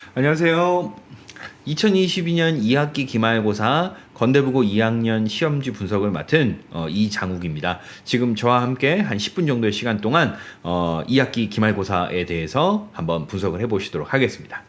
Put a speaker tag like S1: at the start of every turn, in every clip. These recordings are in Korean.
S1: 안녕하세요. 2022년 2학기 기말고사 건대부고 2학년 시험지 분석을 맡은 이장욱입니다. 지금 저와 함께 한 10분 정도의 시간 동안 2학기 기말고사에 대해서 한번 분석을 해보시도록 하겠습니다.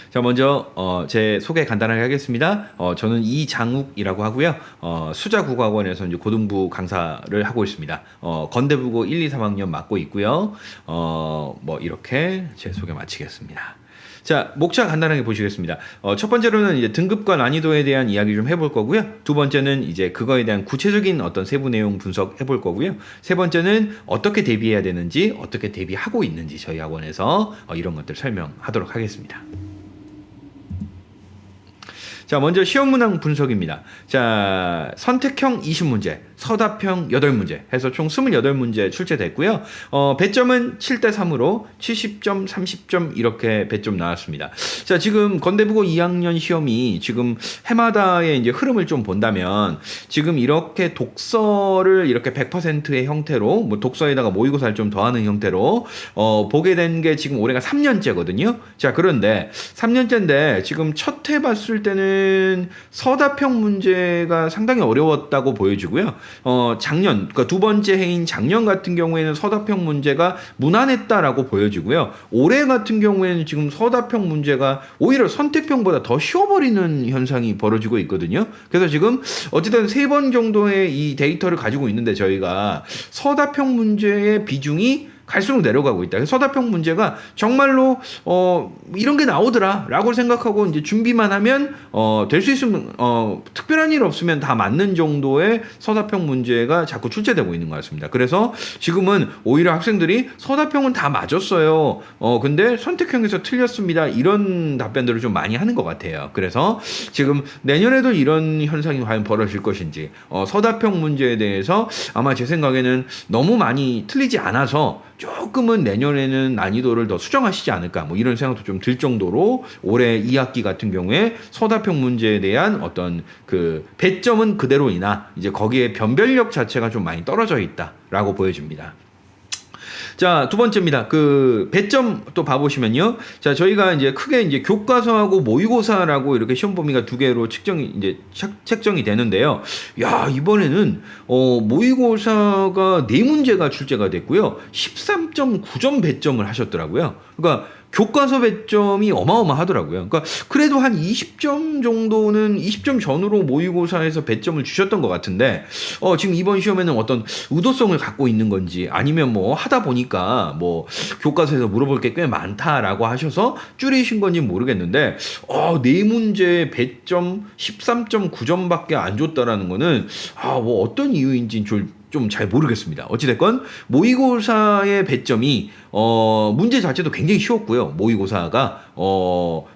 S1: 자, 먼저 제 소개 간단하게 하겠습니다. 저는 이장욱이라고 하고요. 수자국어학원에서 이제 고등부 강사를 하고 있습니다. 건대부고 1, 2, 3학년 맡고 있고요. 뭐 이렇게 제 소개 마치겠습니다. 자, 목차 간단하게 보시겠습니다. 첫 번째로는 이제 등급과 난이도에 대한 이야기 좀 해볼 거고요. 두 번째는 이제 그거에 대한 구체적인 어떤 세부 내용 분석해 볼 거고요. 세 번째는 어떻게 대비해야 되는지, 어떻게 대비하고 있는지 저희 학원에서 이런 것들 설명하도록 하겠습니다. 자, 먼저 시험 문항 분석입니다. 자, 선택형 20문제, 서답형 8문제 해서 총 28문제 출제됐고요. 배점은 7대3으로 70점, 30점 이렇게 배점 나왔습니다. 자, 지금 건대부고 2학년 시험이 지금 해마다의 이제 흐름을 좀 본다면 지금 이렇게 독서를 이렇게 100%의 형태로 뭐 독서에다가 모의고사를 좀 더하는 형태로 보게 된 게 지금 올해가 3년째거든요. 자, 그런데 3년째인데 지금 첫 해 봤을 때는 서답형 문제가 상당히 어려웠다고 보여지고요. 작년, 그러니까 두 번째 해인 작년 같은 경우에는 서답형 문제가 무난했다라고 보여지고요. 올해 같은 경우에는 지금 서답형 문제가 오히려 선택형보다 더 쉬워버리는 현상이 벌어지고 있거든요. 그래서 지금 어쨌든 3번 정도의 이 데이터를 가지고 있는데 저희가 서답형 문제의 비중이 갈수록 내려가고 있다. 서답형 문제가 정말로 이런 게 나오더라라고 생각하고 이제 준비만 하면 될 수 있으면 특별한 일 없으면 다 맞는 정도의 서답형 문제가 자꾸 출제되고 있는 것 같습니다. 그래서 지금은 오히려 학생들이 서답형은 다 맞았어요. 근데 선택형에서 틀렸습니다. 이런 답변들을 좀 많이 하는 것 같아요. 그래서 지금 내년에도 이런 현상이 과연 벌어질 것인지 서답형 문제에 대해서 아마 제 생각에는 너무 많이 틀리지 않아서 조금은 내년에는 난이도를 더 수정하시지 않을까 뭐 이런 생각도 좀 들 정도로 올해 2학기 같은 경우에 서답형 문제에 대한 어떤 그 배점은 그대로이나 이제 거기에 변별력 자체가 좀 많이 떨어져 있다라고 보여집니다. 자, 두 번째입니다. 그 배점 또 봐보시면요. 자, 저희가 이제 크게 이제 교과서하고 모의고사라고 이렇게 시험 범위가 두 개로 책정이 되는데요. 야, 이번에는 모의고사가 4문제가 출제가 됐고요. 13.9점 배점을 하셨더라고요. 그러니까 교과서 배점이 어마어마하더라고요. 그러니까 그래도 한 20점 정도는 20점 전후로 모의고사에서 배점을 주셨던 것 같은데 지금 이번 시험에는 어떤 의도성을 갖고 있는 건지 아니면 뭐 하다 보니까 뭐 교과서에서 물어볼 게 꽤 많다라고 하셔서 줄이신 건지 모르겠는데 4문제 배점 13.9점밖에 안 줬다라는 거는 뭐 어떤 이유인지 좀 잘 모르겠습니다. 어찌됐건 모의고사의 배점이 문제 자체도 굉장히 쉬웠고요. 모의고사가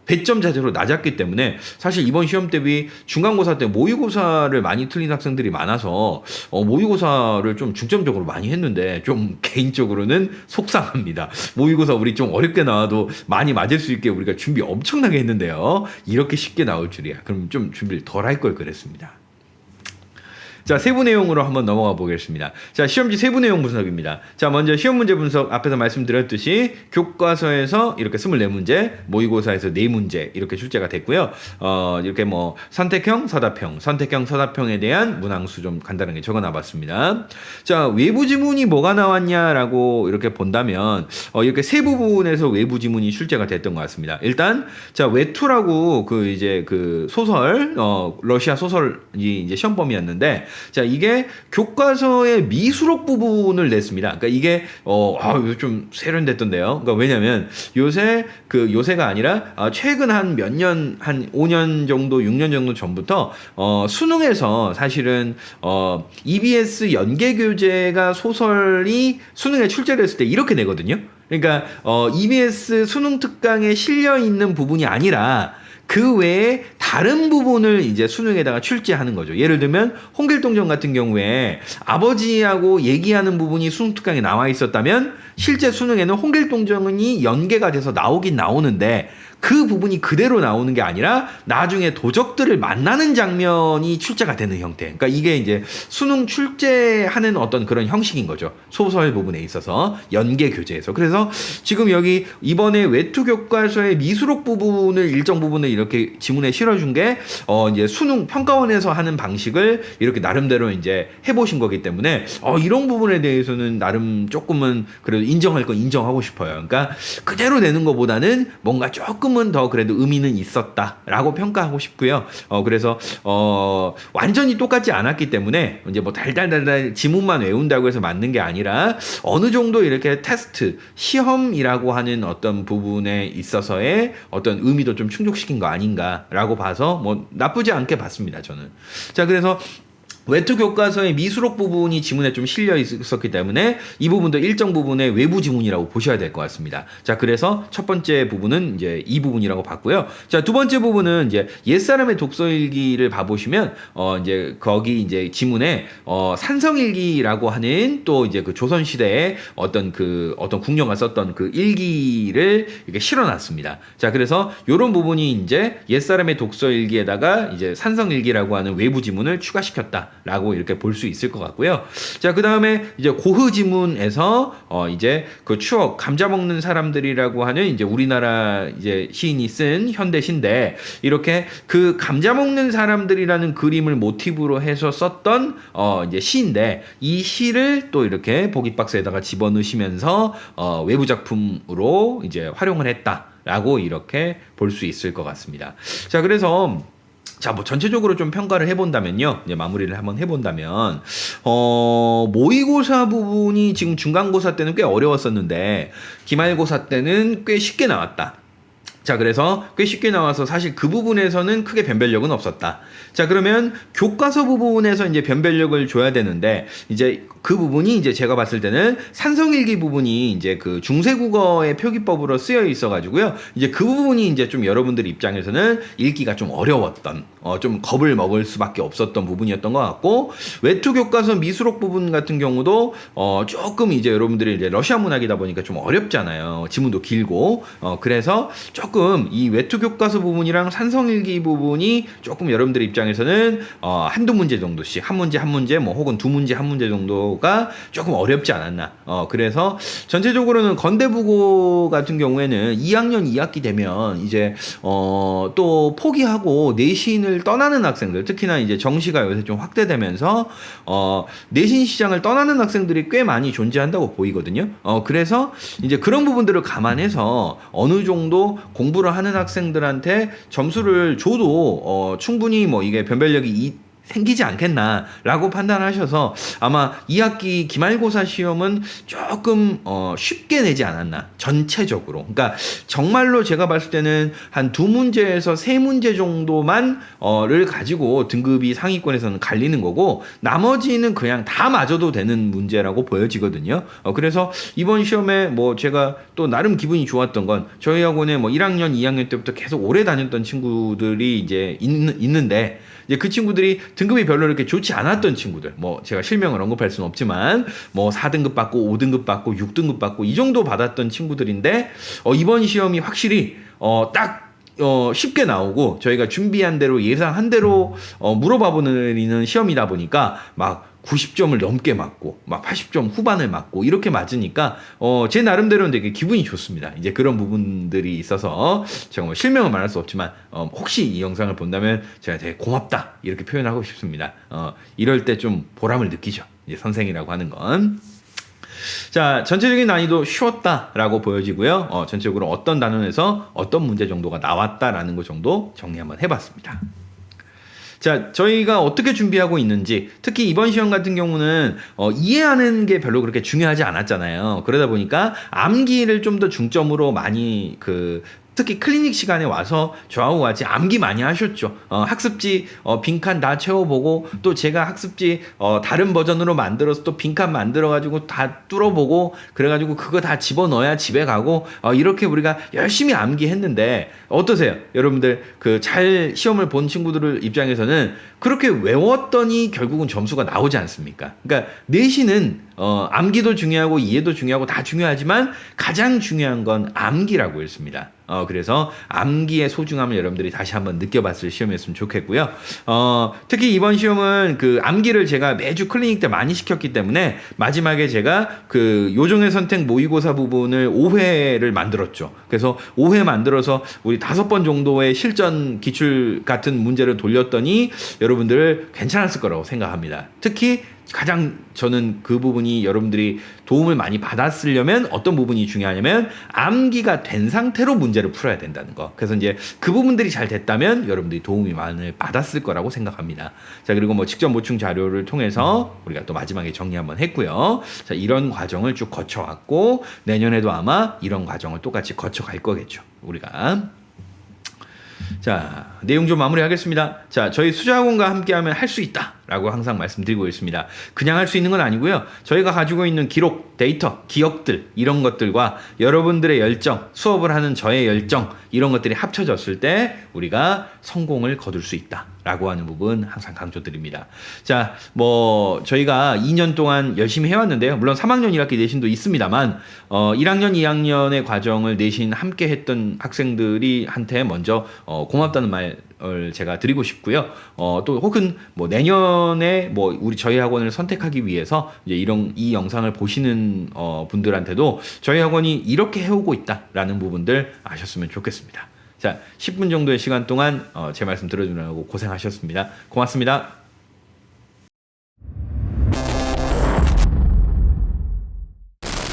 S1: 배점 자체로 낮았기 때문에 사실 이번 시험 대비 중간고사 때 모의고사를 많이 틀린 학생들이 많아서 모의고사를 좀 중점적으로 많이 했는데 좀 개인적으로는 속상합니다. 모의고사 우리 좀 어렵게 나와도 많이 맞을 수 있게 우리가 준비 엄청나게 했는데요. 이렇게 쉽게 나올 줄이야. 그럼 좀 준비를 덜 할 걸 그랬습니다. 자, 세부 내용으로 한번 넘어가 보겠습니다. 자, 시험지 세부 내용 분석입니다. 자, 먼저 시험 문제 분석 앞에서 말씀드렸듯이 교과서에서 이렇게 24문제, 모의고사에서 4문제 이렇게 출제가 됐고요. 이렇게 뭐 선택형, 서답형에 대한 문항수 좀 간단하게 적어놔 봤습니다. 자, 외부 지문이 뭐가 나왔냐라고 이렇게 본다면 이렇게 세 부분에서 외부 지문이 출제가 됐던 것 같습니다. 일단 자, 외투라고 그 이제 그 소설 러시아 소설이 이제 시험 범위였는데 자, 이게 교과서의 미수록 부분을 냈습니다. 그러니까 이게 이거 좀 세련됐던데요. 그러니까 왜냐면 요새가 아니라 최근 한 몇 년, 한 5년 정도, 6년 정도 전부터 수능에서 사실은 EBS 연계교재가 소설이 수능에 출제됐을 때 이렇게 내거든요. 그러니까 EBS 수능 특강에 실려 있는 부분이 아니라 그 외에 다른 부분을 이제 수능에다가 출제하는 거죠. 예를 들면 홍길동전 같은 경우에 아버지하고 얘기하는 부분이 수능 특강에 나와 있었다면 실제 수능에는 홍길동전이 연계가 돼서 나오긴 나오는데 그 부분이 그대로 나오는 게 아니라 나중에 도적들을 만나는 장면이 출제가 되는 형태. 그러니까 이게 이제 수능 출제하는 어떤 그런 형식인 거죠. 소설 부분에 있어서 연계 교재에서. 그래서 지금 여기 이번에 외투 교과서의 미수록 부분을 일정 부분을 이렇게 지문에 실어준 게 이제 수능 평가원에서 하는 방식을 이렇게 나름대로 이제 해보신 거기 때문에 이런 부분에 대해서는 나름 조금은 그래도 인정할 건 인정하고 싶어요. 그러니까 그대로 내는 것보다는 뭔가 조금은 더 그래도 의미는 있었다라고 평가하고 싶고요. 그래서 완전히 똑같지 않았기 때문에 이제 뭐 달달달달 지문만 외운다고 해서 맞는 게 아니라 어느 정도 이렇게 테스트, 시험이라고 하는 어떤 부분에 있어서의 어떤 의미도 좀 충족시킨 거 아닌가라고 봐서 뭐 나쁘지 않게 봤습니다, 저는. 자, 그래서 외투 교과서의 미수록 부분이 지문에 좀 실려 있었기 때문에 이 부분도 일정 부분의 외부 지문이라고 보셔야 될 것 같습니다. 자, 그래서 첫 번째 부분은 이제 이 부분이라고 봤고요. 자, 두 번째 부분은 이제 옛사람의 독서일기를 봐보시면 이제 거기 이제 지문에 산성일기라고 하는 또 이제 그 조선시대에 어떤 궁녀가 썼던 그 일기를 이렇게 실어놨습니다. 자, 그래서 요런 부분이 이제 옛사람의 독서일기에다가 이제 산성일기라고 하는 외부 지문을 추가시켰다. 라고 이렇게 볼 수 있을 것 같고요. 자, 그 다음에 이제 고흐 지문에서 이제 그 추억 감자 먹는 사람들이라고 하는 이제 우리나라 이제 시인이 쓴 현대 시인데 이렇게 그 감자 먹는 사람들이라는 그림을 모티브로 해서 썼던 이제 시인데 이 시를 또 이렇게 보기박스에다가 집어넣으시면서 외부 작품으로 이제 활용을 했다라고 이렇게 볼 수 있을 것 같습니다. 자, 그래서 뭐 전체적으로 좀 평가를 해본다면요, 이제 마무리를 한번 해본다면, 모의고사 부분이 지금 중간고사 때는 꽤 어려웠었는데, 기말고사 때는 꽤 쉽게 나왔다. 자, 그래서 꽤 쉽게 나와서 사실 그 부분에서는 크게 변별력은 없었다. 자, 그러면 교과서 부분에서 이제 변별력을 줘야 되는데, 이제 그 부분이 이제 제가 봤을 때는 산성일기 부분이 이제 그 중세국어의 표기법으로 쓰여 있어가지고요. 이제 그 부분이 이제 좀 여러분들 입장에서는 읽기가 좀 어려웠던, 좀 겁을 먹을 수밖에 없었던 부분이었던 것 같고, 외투 교과서 미수록 부분 같은 경우도, 조금 이제 여러분들이 이제 러시아 문학이다 보니까 좀 어렵잖아요. 지문도 길고, 그래서 조금 이 외투 교과서 부분이랑 산성일기 부분이 조금 여러분들 입장에서는 한두 문제 정도씩 한 문제 뭐 혹은 두 문제 한 문제 정도가 조금 어렵지 않았나. 그래서 전체적으로는 건대국어 같은 경우에는 2학년 2학기 되면 이제 또 포기하고 내신을 떠나는 학생들, 특히나 이제 정시가 요새 좀 확대되면서 내신 시장을 떠나는 학생들이 꽤 많이 존재한다고 보이거든요. 그래서 이제 그런 부분들을 감안해서 어느 정도 공부를 하는 학생들한테 점수를 줘도 충분히 뭐 이게 변별력이 생기지 않겠나라고 판단하셔서 아마 2학기 기말고사 시험은 조금 쉽게 내지 않았나, 전체적으로. 그러니까 정말로 제가 봤을 때는 한 두 문제에서 세 문제 정도만 를 가지고 등급이 상위권에서는 갈리는 거고 나머지는 그냥 다 맞아도 되는 문제라고 보여지거든요. 그래서 이번 시험에 뭐 제가 또 나름 기분이 좋았던 건 저희 학원에 뭐 1학년, 2학년 때부터 계속 오래 다녔던 친구들이 이제 있는데 이제 그 친구들이 등급이 별로 이렇게 좋지 않았던 친구들, 뭐 제가 실명을 언급할 수는 없지만 뭐 4등급 받고 5등급 받고 6등급 받고 이 정도 받았던 친구들인데 이번 시험이 확실히 딱 쉽게 나오고 저희가 준비한 대로 예상한 대로 물어봐보는 시험이다 보니까 막 90점을 넘게 맞고 막 80점 후반을 맞고 이렇게 맞으니까 제 나름대로는 되게 기분이 좋습니다. 이제 그런 부분들이 있어서 제가 뭐 실명은 말할 수 없지만 혹시 이 영상을 본다면 제가 되게 고맙다 이렇게 표현하고 싶습니다. 이럴 때 좀 보람을 느끼죠. 이제 선생이라고 하는 건. 자, 전체적인 난이도 쉬웠다라고 보여지고요. 전체적으로 어떤 단원에서 어떤 문제 정도가 나왔다라는 것 정도 정리 한번 해봤습니다. 자, 저희가 어떻게 준비하고 있는지, 특히 이번 시험 같은 경우는 이해하는 게 별로 그렇게 중요하지 않았잖아요. 그러다 보니까 암기를 좀 더 중점으로 많이 특히 클리닉 시간에 와서 저하고 같이 암기 많이 하셨죠. 학습지 빈칸 다 채워보고 또 제가 학습지 다른 버전으로 만들어서 또 빈칸 만들어가지고 다 뚫어보고 그래가지고 그거 다 집어넣어야 집에 가고 이렇게 우리가 열심히 암기했는데 어떠세요? 여러분들 그 잘 시험을 본 친구들 입장에서는 그렇게 외웠더니 결국은 점수가 나오지 않습니까? 그러니까 내신은 암기도 중요하고 이해도 중요하고 다 중요하지만 가장 중요한 건 암기라고 했습니다. 그래서 암기의 소중함을 여러분들이 다시 한번 느껴봤을 시험이었으면 좋겠고요. 특히 이번 시험은 그 암기를 제가 매주 클리닉 때 많이 시켰기 때문에 마지막에 제가 그 요정의 선택 모의고사 부분을 5회를 만들었죠. 그래서 5회 만들어서 우리 5번 정도의 실전 기출 같은 문제를 돌렸더니 여러분들 괜찮았을 거라고 생각합니다. 특히 가장 저는 그 부분이 여러분들이 도움을 많이 받았으려면 어떤 부분이 중요하냐면 암기가 된 상태로 문제를 풀어야 된다는 거. 그래서 이제 그 부분들이 잘 됐다면 여러분들이 도움이 많이 받았을 거라고 생각합니다. 자, 그리고 뭐 직접 보충 자료를 통해서 우리가 또 마지막에 정리 한번 했고요. 자, 이런 과정을 쭉 거쳐왔고 내년에도 아마 이런 과정을 똑같이 거쳐갈 거겠죠. 우리가. 자, 내용 좀 마무리하겠습니다. 자, 저희 수자학원과 함께하면 할 수 있다라고 항상 말씀드리고 있습니다. 그냥 할 수 있는 건 아니고요. 저희가 가지고 있는 기록, 데이터, 기억들 이런 것들과 여러분들의 열정, 수업을 하는 저의 열정 이런 것들이 합쳐졌을 때 우리가 성공을 거둘 수 있다라고 하는 부분 항상 강조드립니다. 자, 뭐 저희가 2년 동안 열심히 해왔는데요. 물론 3학년 1학기 내신도 있습니다만 1학년, 2학년의 과정을 내신 함께 했던 학생들이 한테 먼저 고맙다는 말을 제가 드리고 싶고요. 또 혹은 뭐 내년에 뭐 우리 저희 학원을 선택하기 위해서 이제 이 영상을 보시는 분들한테도 저희 학원이 이렇게 해오고 있다라는 부분들 아셨으면 좋겠습니다. 자, 10분 정도의 시간 동안 제 말씀 들어주느라고 고생하셨습니다. 고맙습니다.